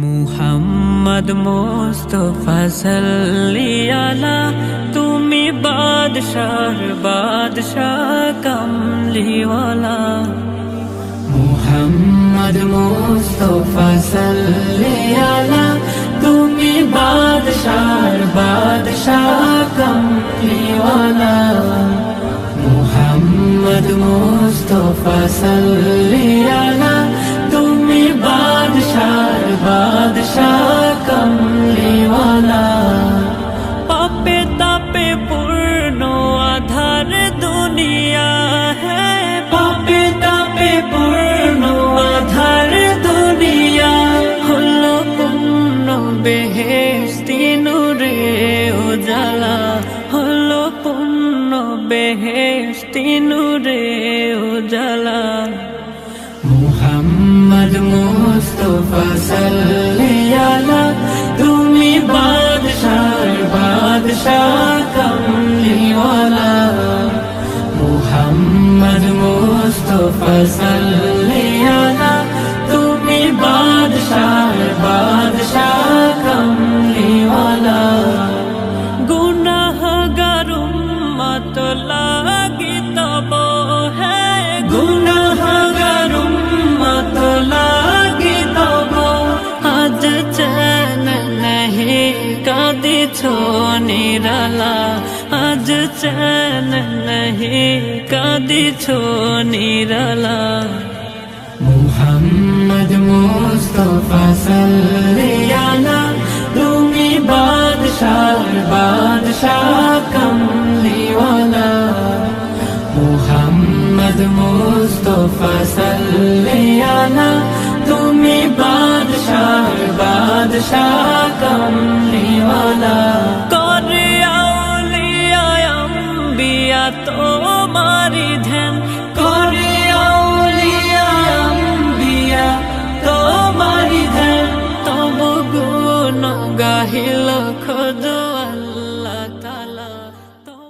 মুহাম্মদ মুস্তাফা সাল্লি আলা, তুমি বাদশার বাদশাহ কামলিওয়ালা। মুহাম্মদ মুস্তাফা সাল্লি আলা, তুমি বাদশার বাদশাহ কামলিওয়ালা। মুহাম্মদ মুস্তাফা সাল্লি আলা, তুমি বাদশার বাদশাহ কামলিওয়ালা। পাপে তাপে পূর্ণ আধার দুনিয়া है, পাপে তাপে পূর্ণ আধার দুনিয়া। হলো পূর্ণ বেহেশতি নূরে উজালা, হলো পূর্ণ বেহেশতি নূরে উজালা। মুহাম্মদ মুস্তাফা সাল্লি আলা, তুমি বাদশার বাদশাহ কামলিওয়ালা। মুহাম্মদ মুস্তাফা সাল্লি আলা, তুমি বাদশার বাদশাহ কামলিওয়ালা। গুনাহগার উম্মত লাগি তব है, গুনাহগার উম্মত লাগি তব। আজ চैन नहीं কাঁদিছো নিরালা, আজ चैन नहीं কাঁদিছো নিরালা। মুহাম্মদ মুস্তাফা সাল্লি আলা, তুমি বাদশার বাদশাহ কামলিওয়ালা। মুহাম্মদ মুস্তাফা সাল্লি আলা, তুমি বাদশার বাদশাহ কামলিওয়ালা।